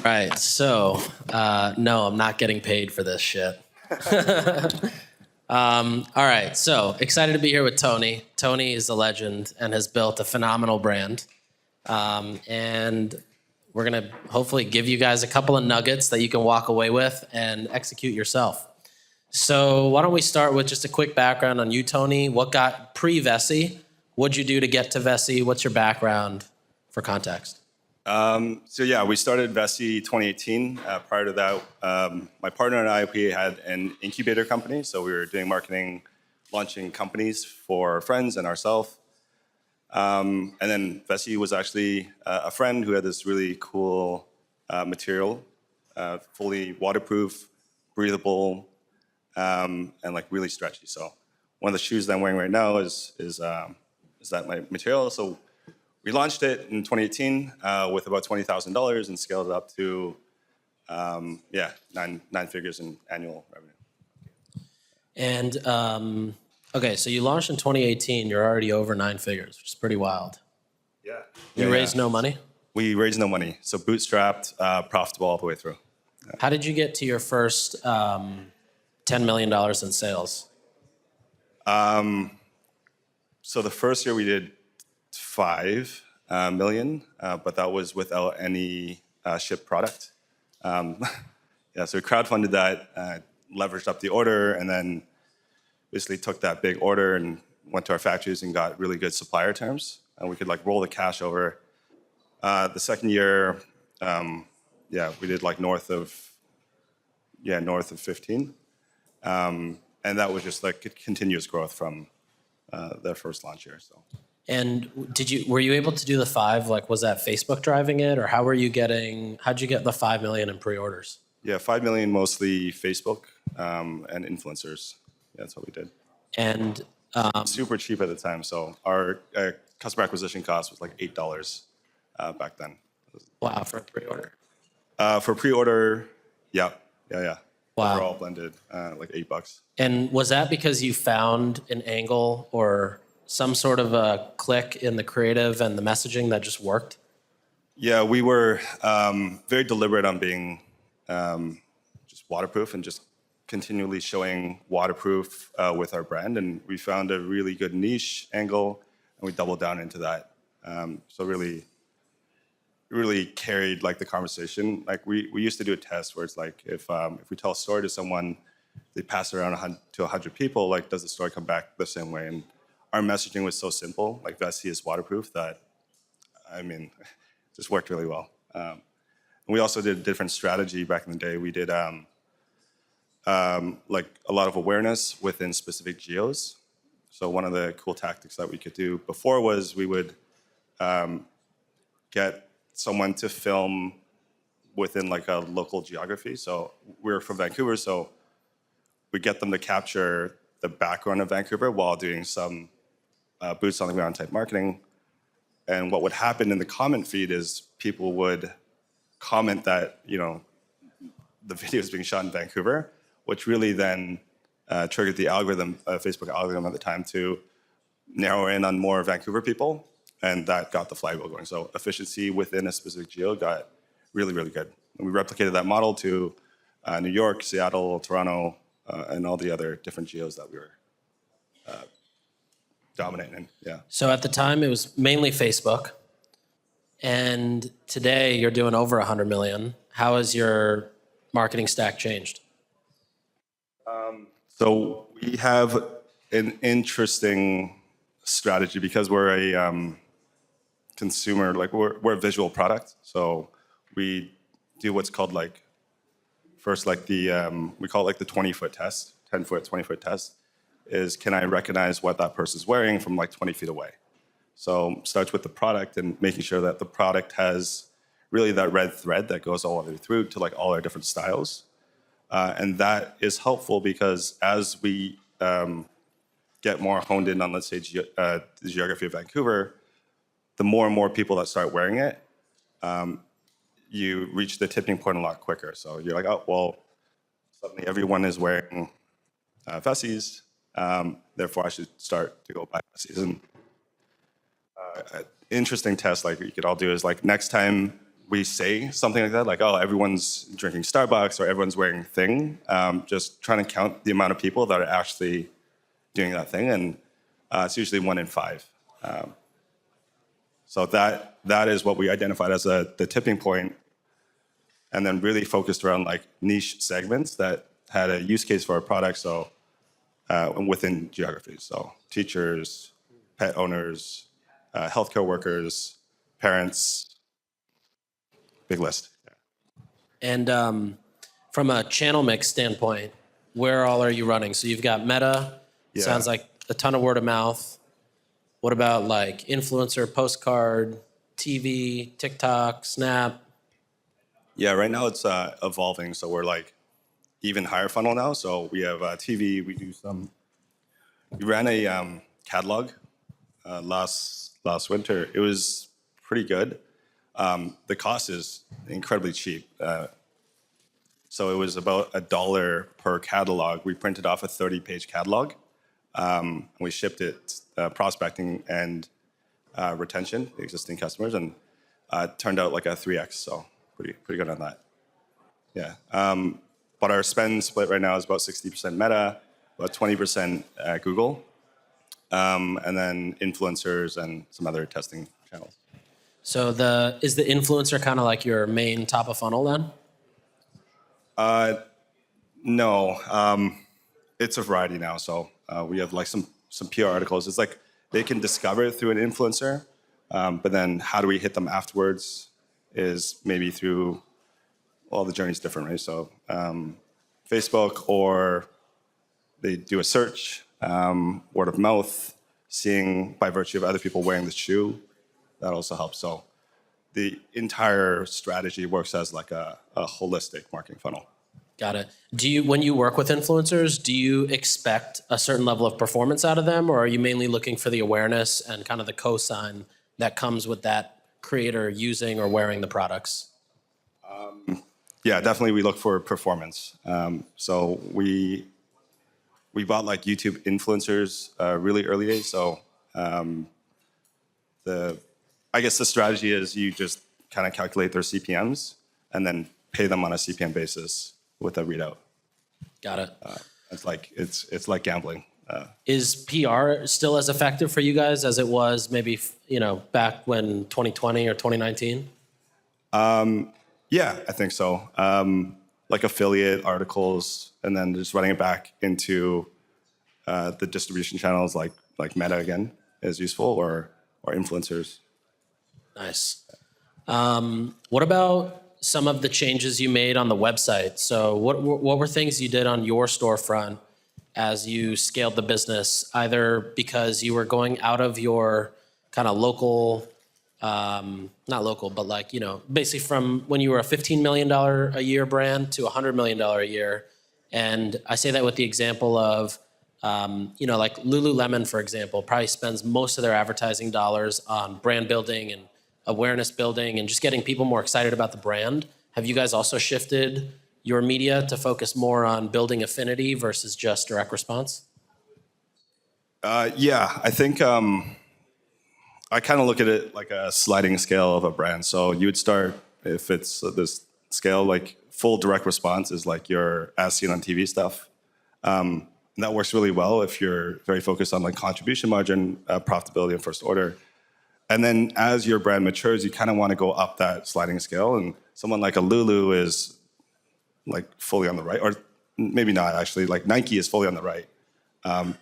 right, so no, I'm not getting paid for this shit. All right, so excited to be here with Tony. Tony is a legend and has built a phenomenal brand. And we're gonna hopefully give you guys a couple of nuggets that you can walk away with and execute yourself. So why don't we start with just a quick background on you, Tony. What got pre-Vessi? What'd you do to get to Vessi? What's your background for context? We started Vessi 2018. Prior to that, my partner and I, we had an incubator company. So we were doing marketing, launching companies for friends and ourselves. And then Vessi was actually a friend who had this really cool material, fully waterproof, breathable, and like really stretchy. So one of the shoes that I'm wearing right now is that my material. So we launched it in 2018 with about $20,000 and scaled it up to nine figures in annual revenue. And okay, so you launched in 2018. You're already over 9 figures, which is pretty wild. Yeah. You raised no money? We raised no money. So bootstrapped, profitable all the way through. Yeah. How did you get to your first $10 million in sales? So the first year we did 5 million, but that was without any shipped product. So we crowdfunded that, leveraged up the order, and then basically took that big order and went to our factories and got really good supplier terms. And we could like roll the cash over. The second year, we did like north of 15. And that was just like continuous growth from their first launch year. So. And were you able to do the 5? Like, was that Facebook driving it, or how'd you get the 5 million in pre-orders? Yeah, 5 million mostly Facebook and influencers. Yeah, that's what we did. And super cheap at the time. So our customer acquisition cost was like $8 back then. Wow, for a pre-order. For pre-order, yeah. Wow. Overall blended, like $8. And was that because you found an angle or some sort of a click in the creative and the messaging that just worked? Yeah, we were very deliberate on being just waterproof and just continually showing waterproof with our brand. And we found a really good niche angle, and we doubled down into that. So really carried like the conversation. Like we used to do a test where it's like if we tell a story to someone, they pass it around to 100 people, like does the story come back the same way? And our messaging was so simple, like Vessi is waterproof, that, I mean, just worked really well. And we also did a different strategy back in the day. We did like a lot of awareness within specific geos. So one of the cool tactics that we could do before was we would get someone to film within like a local geography. So we're from Vancouver, so we get them to capture the background of Vancouver while doing some boots on the ground type marketing. And what would happen in the comment feed is people would comment that, the video is being shot in Vancouver, which really then triggered the algorithm, Facebook algorithm at the time, to narrow in on more Vancouver people. And that got the flywheel going. So efficiency within a specific geo got really, really good. And we replicated that model to New York, Seattle, Toronto, and all the other different geos that we were dominating in. Yeah. So at the time, it was mainly Facebook. And today, you're doing over 100 million. How has your marketing stack changed? So we have an interesting strategy because we're a consumer, like we're a visual product. So we do what's called like, first like we call it like the 20-foot test, 10-foot, 20-foot test, is can I recognize what that person's wearing from like 20 feet away? So starts with the product and making sure that the product has really that red thread that goes all the way through to like all our different styles. And that is helpful because as we get more honed in on, let's say, the geography of Vancouver, the more and more people that start wearing it, you reach the tipping point a lot quicker. So you're like, oh, well, suddenly everyone is wearing Vessis, therefore I should start to go buy Vessis. And interesting test like you could all do is like next time we say something like that, like, oh, everyone's drinking Starbucks or everyone's wearing thing, just trying to count the amount of people that are actually doing that thing, and it's usually 1 in 5. So that is what we identified as the tipping point, and then really focused around like niche segments that had a use case for our product. So within geographies, so teachers, pet owners, healthcare workers, parents, big list. And from a channel mix standpoint, where all are you running? So you've got Meta. Yeah. Sounds like a ton of word of mouth. What about like influencer, postcard, TV, TikTok, Snap? Yeah, right now it's evolving. So we're like even higher funnel now. So we have TV. We ran a catalog last winter. It was pretty good. The cost is incredibly cheap. So it was about $1 per catalog. We printed off a 30-page catalog. We shipped it prospecting and retention, existing customers, and it turned out like a 3x. So pretty good on that. Yeah. But our spend split right now is about 60% Meta, about 20% Google, and then influencers and some other testing channels. So is the influencer kind of like your main top of funnel then? No, it's a variety now. So we have like some PR articles. It's like they can discover it through an influencer, but then how do we hit them afterwards is maybe through, well, the journey's different, right? So Facebook, or they do a search, word of mouth, seeing by virtue of other people wearing the shoe. That also helps. So the entire strategy works as like a holistic marketing funnel. Got it. When you work with influencers, do you expect a certain level of performance out of them, or are you mainly looking for the awareness and kind of the cosign that comes with that creator using or wearing the products? Yeah, definitely we look for performance. So we bought like YouTube influencers really early days. So I guess the strategy is you just kind of calculate their CPMs and then pay them on a CPM basis with a readout. Got it. It's like gambling. Is PR still as effective for you guys as it was maybe back when 2020 or 2019? Yeah, I think so. Like affiliate articles, and then just running it back into the distribution channels like Meta again is useful, or influencers. Nice. What about some of the changes you made on the website? So what were things you did on your storefront as you scaled the business, either because you were going out of your kind of local, not local, but like, basically from when you were a $15 million a year brand to $100 million a year. And I say that with the example of, like Lululemon, for example, probably spends most of their advertising dollars on brand building and awareness building and just getting people more excited about the brand. Have you guys also shifted your media to focus more on building affinity versus just direct response? Yeah, I think I kind of look at it like a sliding scale of a brand. So you would start, if it's this scale, like full direct response is like your as seen on TV stuff. And that works really well if you're very focused on like contribution margin, profitability, and first order. And then as your brand matures, you kind of want to go up that sliding scale. And someone like a Lulu is like fully on the right, or maybe not actually, like Nike is fully on the right.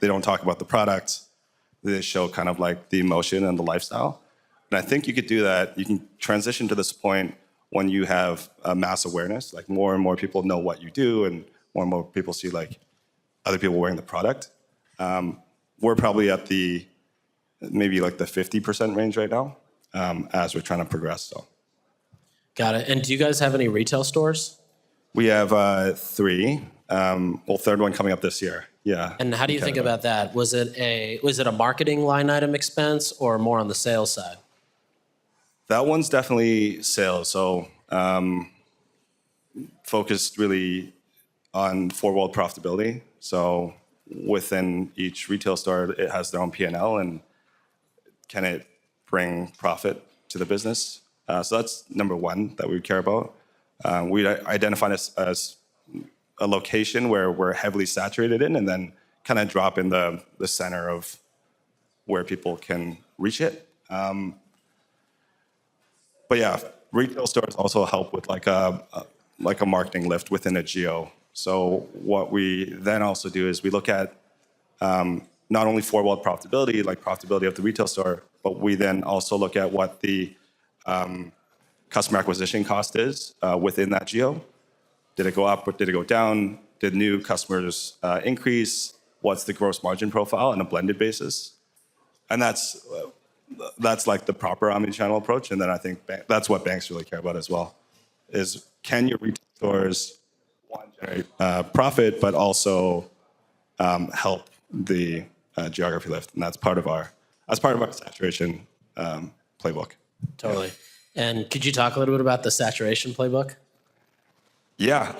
They don't talk about the product. They show kind of like the emotion and the lifestyle. And I think you could do that. You can transition to this point when you have mass awareness, like more and more people know what you do, and more people see like other people wearing the product. We're probably at maybe like the 50% range right now, as we're trying to progress. So, got it. And do you guys have any retail stores? We have 3. Third one coming up this year. Yeah. And how do you think about that? Was it a marketing line item expense or more on the sales side? That one's definitely sales. So focused really on four-wall profitability. So within each retail store, it has their own P&L, and can it bring profit to the business? So that's number one that we care about. We identify this as a location where we're heavily saturated in, and then kind of drop in the center of where people can reach it. But yeah, retail stores also help with like a marketing lift within a geo. So what we then also do is we look at not only four-wall profitability, like profitability of the retail store, but we then also look at what the customer acquisition cost is within that geo. Did it go up or did it go down? Did new customers increase? What's the gross margin profile on a blended basis? And that's like the proper omnichannel approach. And then I think that's what banks really care about as well, is can your retail stores, one, generate profit, but also help the geography lift. And that's part of our saturation playbook. Totally. And could you talk a little bit about the saturation playbook? Yeah.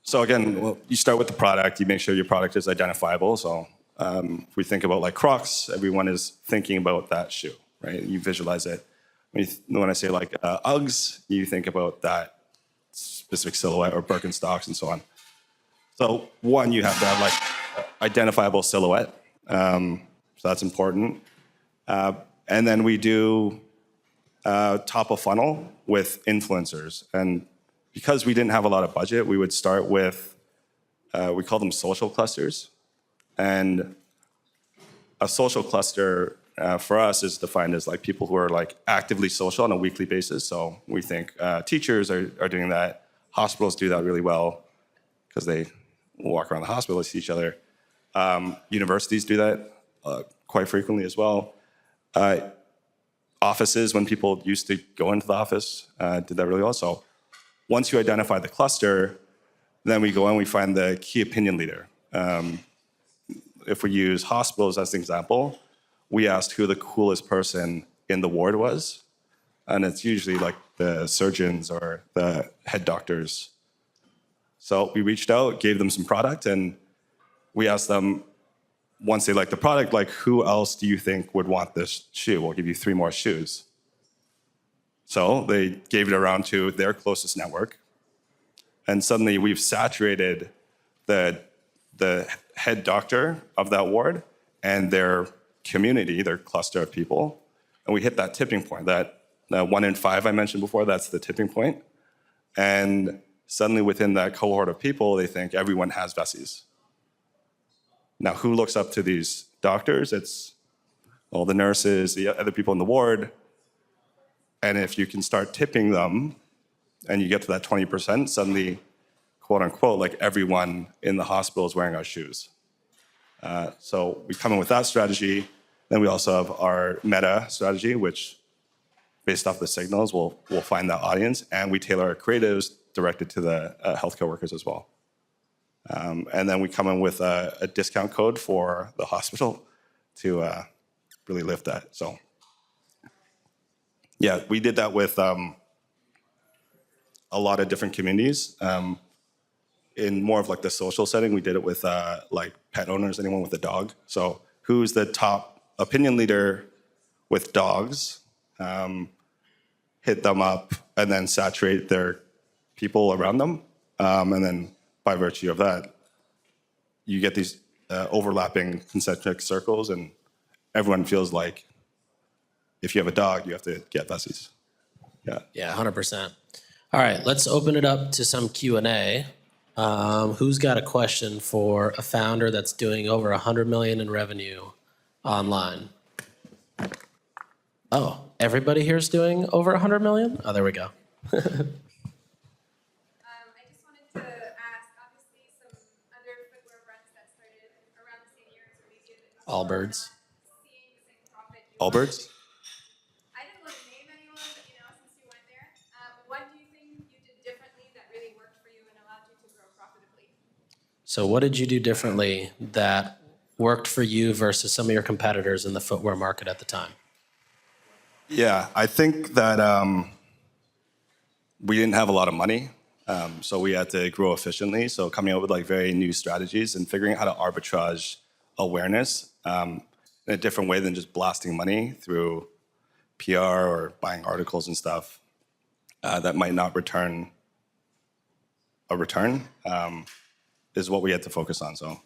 So again, well, you start with the product. You make sure your product is identifiable. So if we think about like Crocs, everyone is thinking about that shoe, right? You visualize it. When I say like Uggs, you think about that specific silhouette, or Birkenstocks and so on. So one, you have to have like identifiable silhouette. So that's important. And then we do top of funnel with influencers. And because we didn't have a lot of budget, we would start with, we call them social clusters. And a social cluster for us is defined as like people who are like actively social on a weekly basis. So we think teachers are doing that. Hospitals do that really well because they walk around the hospital, see each other. Universities do that quite frequently as well. Offices, when people used to go into the office, did that really well. So once you identify the cluster, then we go and we find the key opinion leader. If we use hospitals as an example, we asked who the coolest person in the ward was. And it's usually like the surgeons or the head doctors. So we reached out, gave them some product, and we asked them, once they like the product, like who else do you think would want this shoe? We'll give you 3 more shoes. So they gave it around to their closest network. And suddenly we've saturated the head doctor of that ward and their community, their cluster of people. And we hit that tipping point, that 1 in 5 I mentioned before, that's the tipping point. And suddenly within that cohort of people, they think everyone has Vessis. Now, who looks up to these doctors? It's all the nurses, the other people in the ward. And if you can start tipping them and you get to that 20%, suddenly, quote unquote, like everyone in the hospital is wearing our shoes. So we come in with that strategy. Then we also have our meta strategy, which based off the signals, we'll find that audience, and we tailor our creatives directed to the healthcare workers as well. And then we come in with a discount code for the hospital to really lift that. So yeah, we did that with a lot of different communities. In more of like the social setting, we did it with like pet owners, anyone with a dog. So who's the top opinion leader with dogs? Hit them up and then saturate their people around them. And then by virtue of that, you get these overlapping concentric circles, and everyone feels like if you have a dog, you have to get Vessis. Yeah. Yeah, 100%. All right, let's open it up to some Q&A. Who's got a question for a founder that's doing over 100 million in revenue online? Oh, everybody here is doing over 100 million? Oh, there we go. I just wanted to ask, obviously, some other footwear brands that started around the same year, or maybe a bit before, Allbirds. seeing the same profit. Allbirds? I didn't want to name anyone, but since you went there, what do you think you did differently that really worked for you and allowed you to grow profitably? So what did you do differently that worked for you versus some of your competitors in the footwear market at the time? Yeah, I think that we didn't have a lot of money, so we had to grow efficiently. So coming up with like very new strategies and figuring out how to arbitrage awareness in a different way than just blasting money through PR or buying articles and stuff that might not return a return is what we had to focus on. So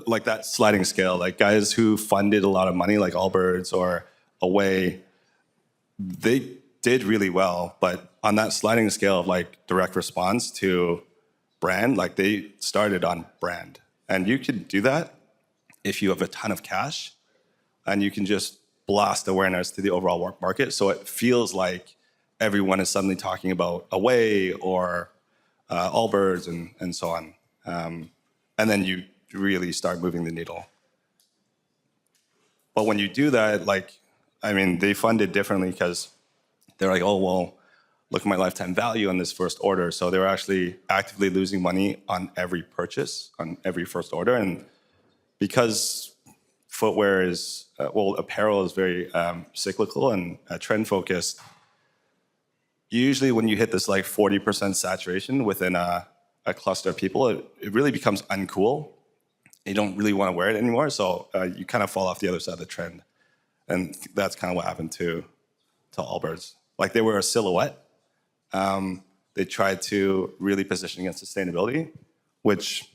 like that sliding scale, like guys who funded a lot of money, like Allbirds or Away, they did really well, but on that sliding scale of like direct response to brand, like they started on brand. And you can do that if you have a ton of cash and you can just blast awareness to the overall market. So it feels like everyone is suddenly talking about Away or Allbirds and so on. And then you really start moving the needle. But when you do that, like, I mean, they fund it differently because they're like, oh, well, look at my lifetime value on this first order. So they were actually actively losing money on every purchase, on every first order. And because footwear is, apparel is very cyclical and trend focused, usually when you hit this like 40% saturation within a cluster of people, it really becomes uncool. You don't really want to wear it anymore. So you kind of fall off the other side of the trend. And that's kind of what happened to Allbirds. Like they were a silhouette. They tried to really position against sustainability, which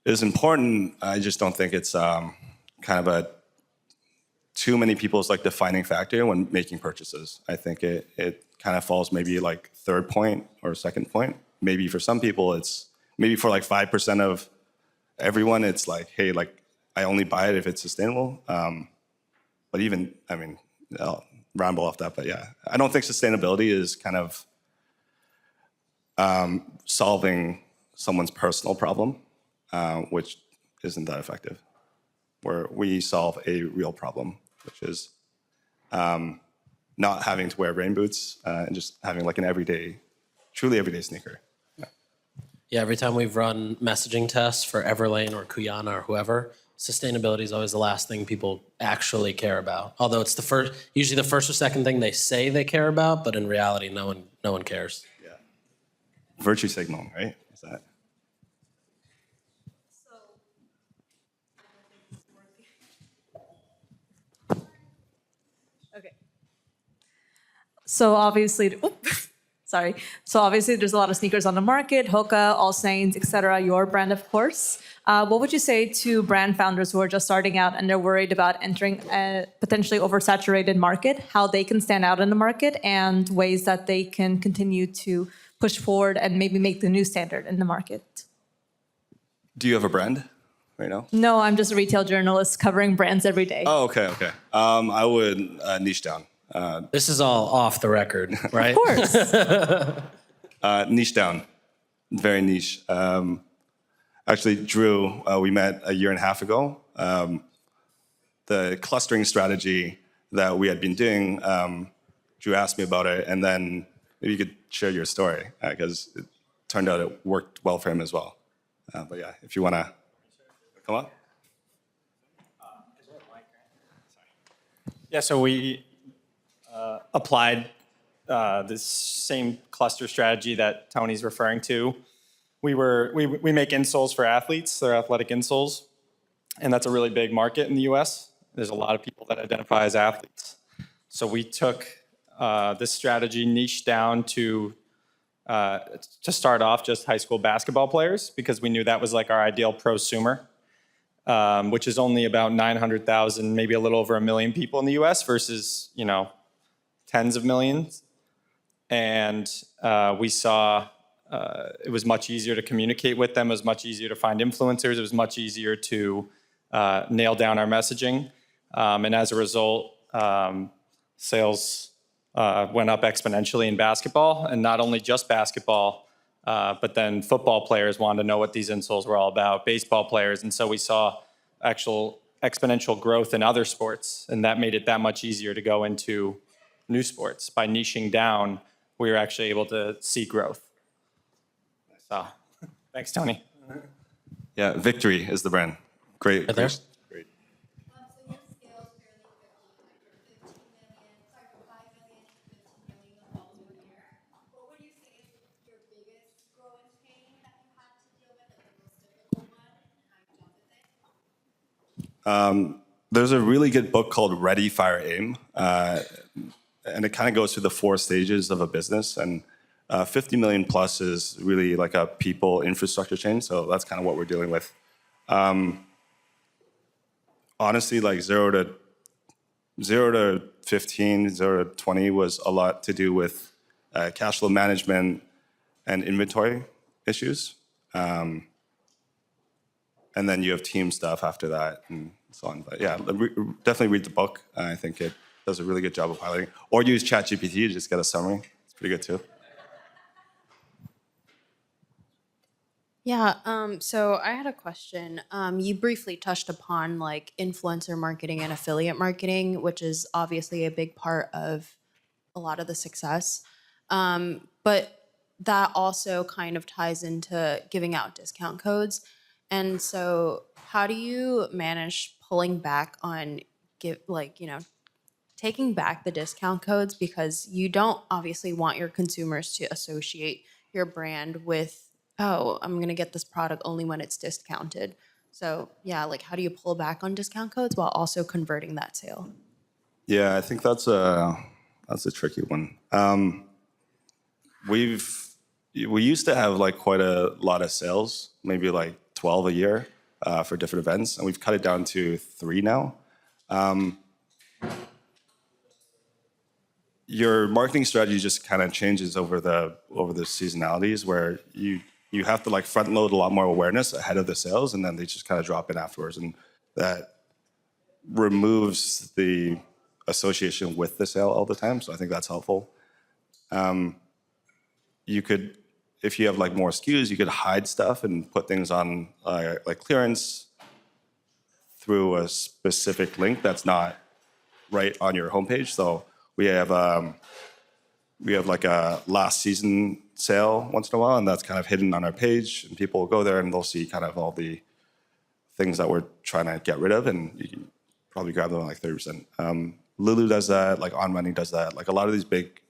is important. I just don't think it's kind of a too many people's like defining factor when making purchases. I think it kind of falls maybe like third point or second point. Maybe for some people, it's maybe for like 5% of everyone, it's like, hey, like I only buy it if it's sustainable. But even, I mean, I'll ramble off that, but yeah, I don't think sustainability is kind of solving someone's personal problem, which isn't that effective. Where we solve a real problem, which is not having to wear rain boots and just having like an everyday, truly everyday sneaker. Yeah, every time we've run messaging tests for Everlane or Kuyana or whoever, sustainability is always the last thing people actually care about. Although it's usually the first or second thing they say they care about, but in reality, no one cares. Yeah. Virtue signaling, right? Is that? Okay. So obviously, sorry. So obviously, there's a lot of sneakers on the market: Hoka, All Saints, etc. Your brand, of course. What would you say to brand founders who are just starting out and they're worried about entering a potentially oversaturated market? How they can stand out in the market and ways that they can continue to push forward and maybe make the new standard in the market? Do you have a brand right now? No, I'm just a retail journalist covering brands every day. Oh, okay. I would niche down. This is all off the record, right? Of course. Niche down, very niche. Actually, Drew, we met a year and a half ago. The clustering strategy that we had been doing, Drew asked me about it, and then maybe you could share your story, because it turned out it worked well for him as well. But yeah, if you want to come up. Yeah, so we applied this same cluster strategy that Tony's referring to. We make insoles for athletes. They're athletic insoles, and that's a really big market in the U.S. There's a lot of people that identify as athletes. So we took this strategy niche down to start off just high school basketball players, because we knew that was like our ideal prosumer, which is only about 900,000, maybe a little over 1 million people in the U.S. versus tens of millions. And we saw it was much easier to communicate with them. It was much easier to find influencers. It was much easier to nail down our messaging. And as a result, sales went up exponentially in basketball, and not only just basketball, but then football players wanted to know what these insoles were all about, baseball players. And so we saw actual exponential growth in other sports, and that made it that much easier to go into new sports. By niching down, we were actually able to see growth. So, thanks, Tony. Yeah, Victory is the brand. Great. Right there. Great. So you scaled fairly quickly, like from 5 million to 15 million followers in a year. What would you say is your biggest growing pain that you had to deal with, like the most difficult one, and how you dealt with it? There's a really good book called Ready, Fire, Aim, and it kind of goes through the 4 stages of a business. And 50 million plus is really like a people infrastructure change. So that's kind of what we're dealing with. Honestly, like 0 to 15, 0 to 20 was a lot to do with cash flow management and inventory issues. And then you have team stuff after that and so on. But yeah, definitely read the book. I think it does a really good job of highlighting. Or use ChatGPT to just get a summary. It's pretty good too. Yeah, so I had a question. You briefly touched upon like influencer marketing and affiliate marketing, which is obviously a big part of a lot of the success. But that also kind of ties into giving out discount codes. And so how do you manage pulling back on taking back the discount codes, because you don't obviously want your consumers to associate your brand with, oh, I'm going to get this product only when it's discounted. So yeah, like how do you pull back on discount codes while also converting that sale? Yeah, I think that's a tricky one. We used to have like quite a lot of sales, maybe like 12 a year for different events, and we've cut it down to 3 now. Your marketing strategy just kind of changes over the seasonalities, where you have to like front load a lot more awareness ahead of the sales, and then they just kind of drop in afterwards, and that removes the association with the sale all the time. So I think that's helpful. You could, if you have like more SKUs, you could hide stuff and put things on like clearance through a specific link that's not right on your homepage. So we have like a last season sale once in a while, and that's kind of hidden on our page, and people will go there and they'll see kind of all the things that we're trying to get rid of, and you can probably grab them at like 30%. Lulu does that, like On Money does that. Like a lot of these big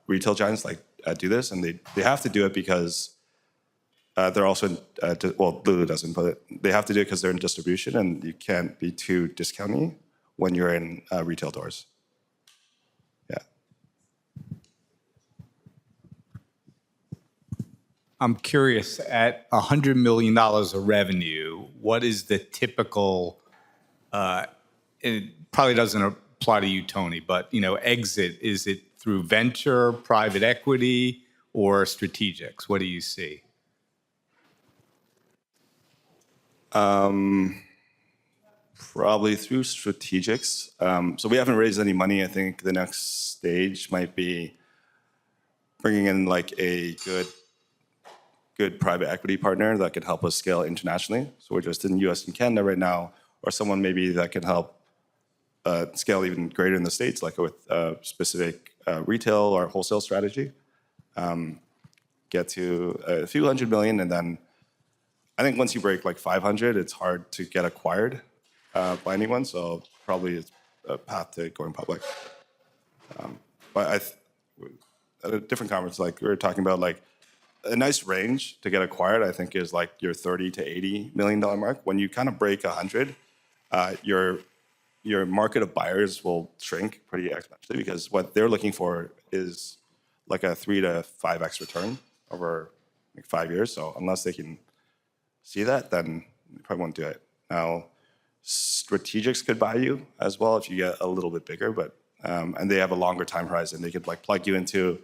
retail giants like do this, and they have to do it because they're also well, Lulu doesn't, but they have to do it because they're in distribution, and you can't be too discounty when you're in retail doors. Yeah. I'm curious, at $100 million of revenue, what is the typical, it probably doesn't apply to you, Tony, but exit? Is it through venture, private equity, or strategics? What do you see? Probably through strategics. So we haven't raised any money. I think the next stage might be bringing in like a good private equity partner that can help us scale internationally. So we're just in the US and Canada right now, or someone maybe that can help scale even greater in the States, like with a specific retail or wholesale strategy. Get to a few $100 million, and then I think once you break like 500, it's hard to get acquired by anyone. So probably it's a path to going public. But at a different conference, like we were talking about, like a nice range to get acquired, I think, is like your $30 to $80 million mark. When you kind of break 100, your market of buyers will shrink pretty exponentially, because what they're looking for is like a 3 to 5x return over like 5 years. So unless they can see that, then you probably won't do it. Now, strategics could buy you as well if you get a little bit bigger, but and they have a longer time horizon. They could like plug you into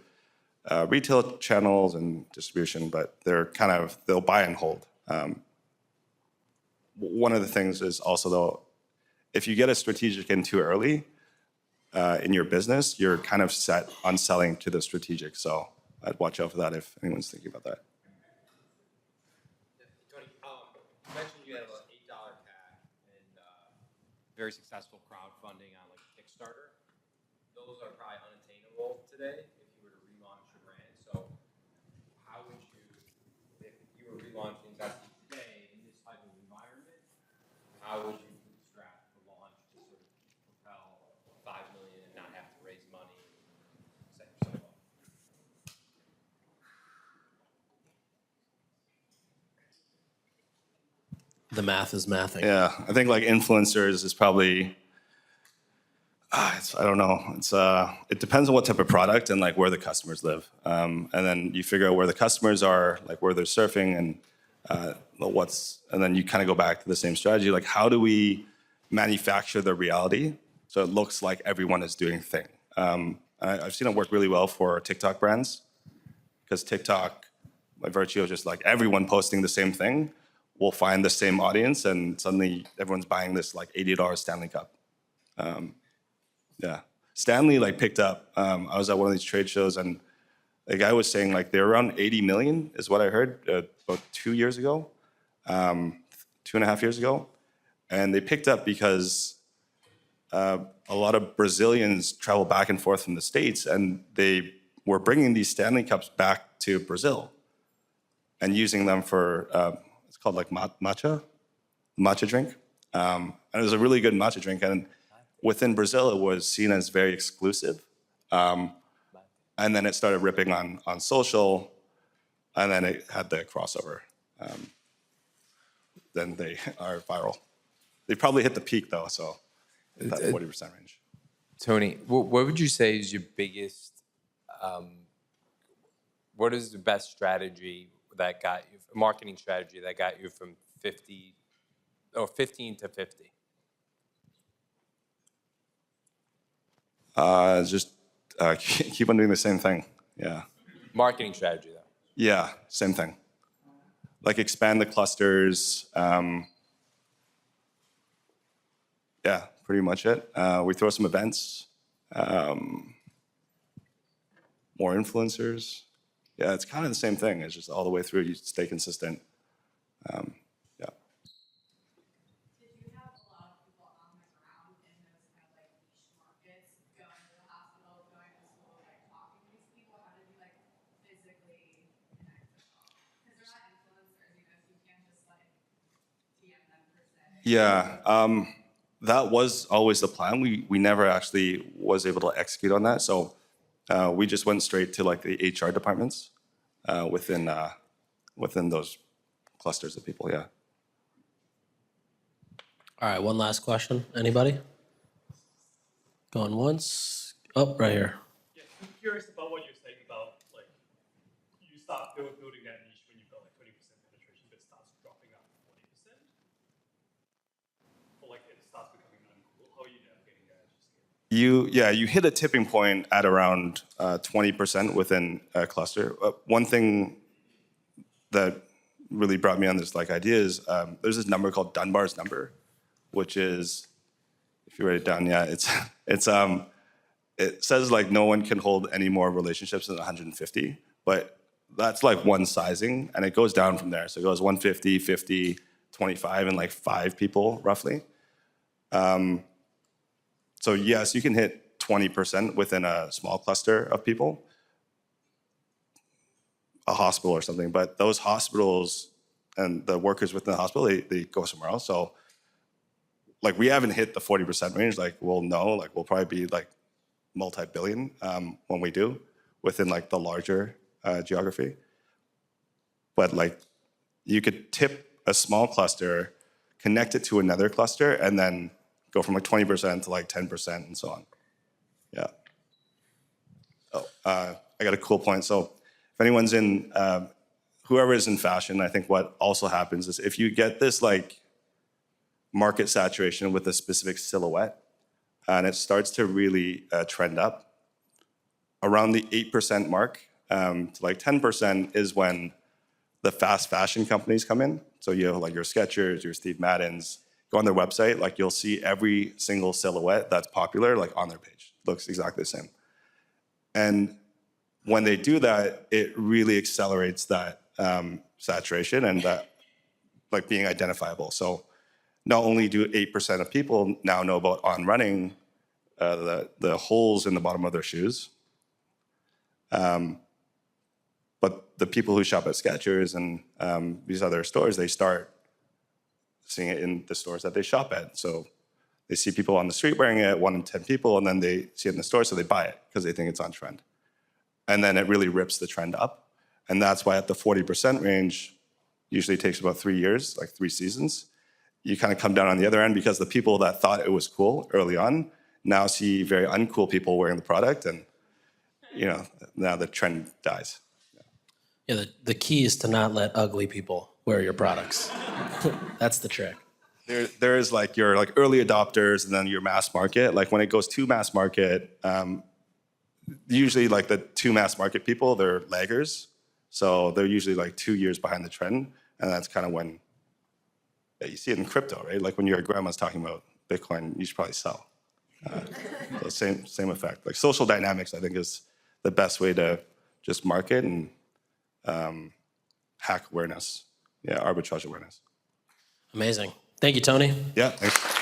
retail channels and distribution, but they'll buy and hold. One of the things is also, though, if you get a strategic in too early in your business, you're kind of set on selling to the strategic. So I'd watch out for that if anyone's thinking about that. Tony, you mentioned you had an $8 CAC and very successful crowdfunding on like Kickstarter. Those are probably unattainable today if you were to relaunch your brand. So how would you, if you were relaunching Vessi today in this type of environment, how would you bootstrap the launch to sort of propel 5 million and not have to raise money and set yourself up? The math is mathing. Yeah, I think like influencers is probably, I don't know. It depends on what type of product and like where the customers live. And then you figure out where the customers are, like where they're surfing and and then you kind of go back to the same strategy. Like how do we manufacture the reality so it looks like everyone is doing a thing? I've seen it work really well for TikTok brands because TikTok, by virtue of just like everyone posting the same thing, will find the same audience and suddenly everyone's buying this like $80 Stanley Cup. Yeah, Stanley like picked up. I was at one of these trade shows and the guy was saying like they're around 80 million is what I heard about 2 years ago, 2.5 years ago. And they picked up because a lot of Brazilians travel back and forth from the States and they were bringing these Stanley Cups back to Brazil and using them for, it's called like matcha drink. And it was a really good matcha drink. And within Brazil, it was seen as very exclusive. And then it started ripping on social, and then it had the crossover. Then they are viral. They probably hit the peak though, so that 40% range. Tony, what would you say is your biggest, what is the best strategy that got you, marketing strategy that got you from 15 to 50? Just keep on doing the same thing. Yeah. Marketing strategy, though. Yeah, same thing. Like expand the clusters. Yeah, pretty much it. We throw some events, more influencers. Yeah, it's kind of the same thing. It's just all the way through. You stay consistent. Yeah. Did you have a lot of people on the ground in those kind of like niche markets, going to the hospital, going to school, like talking to these people? How did you like physically connect with them? Because they're not influencers, you know, so you can't just like DM them per se. Yeah, that was always the plan. We never actually was able to execute on that. So we just went straight to like the HR departments within those clusters of people. Yeah. All right, one last question. Anybody? Going once. Oh, right here. Yeah, I'm curious about what you're saying about like you start building that niche when you've got like 20% penetration, but it starts dropping out to 40%. Or like it starts becoming uncool. How are you navigating that as you scale? You hit a tipping point at around 20% within a cluster. One thing that really brought me on this like idea is there's this number called Dunbar's number, which is, if you write it down, yeah, it says like no one can hold any more relationships than 150, but that's like one sizing, and it goes down from there. So it goes 150, 50, 25, and like 5 people roughly. So yes, you can hit 20% within a small cluster of people, a hospital or something, but those hospitals and the workers within the hospital, they go somewhere else. So like we haven't hit the 40% range. Like we'll know, like we'll probably be like multi-billion when we do within like the larger geography. But like you could tip a small cluster, connect it to another cluster, and then go from like 20% to like 10% and so on. Yeah. Oh, I got a cool point. So if anyone's in, whoever is in fashion, I think what also happens is if you get this like market saturation with a specific silhouette and it starts to really trend up, around the 8% mark to like 10% is when the fast fashion companies come in. So you have like your Skechers, your Steve Maddens, go on their website, like you'll see every single silhouette that's popular like on their page. Looks exactly the same. And when they do that, it really accelerates that saturation and that like being identifiable. So not only do 8% of people now know about On Running, the holes in the bottom of their shoes, but the people who shop at Skechers and these other stores, they start seeing it in the stores that they shop at. So they see people on the street wearing it, 1 in 10 people, and then they see it in the store, so they buy it because they think it's on trend. And then it really rips the trend up. And that's why at the 40% range, usually takes about 3 years, like 3 seasons. you kind of come down on the other end because the people that thought it was cool early on now see very uncool people wearing the product, and now the trend dies. Yeah, the key is to not let ugly people wear your products. That's the trick. There is like your early adopters and then your mass market. Like when it goes to mass market, usually like the two mass market people, they're laggers. So they're usually like 2 years behind the trend. And that's kind of when you see it in crypto, right? Like when your grandma's talking about Bitcoin, you should probably sell. So same effect. Like social dynamics, I think, is the best way to just market and hack awareness. Yeah, arbitrage awareness. Amazing. Thank you, Tony. Yeah, thanks.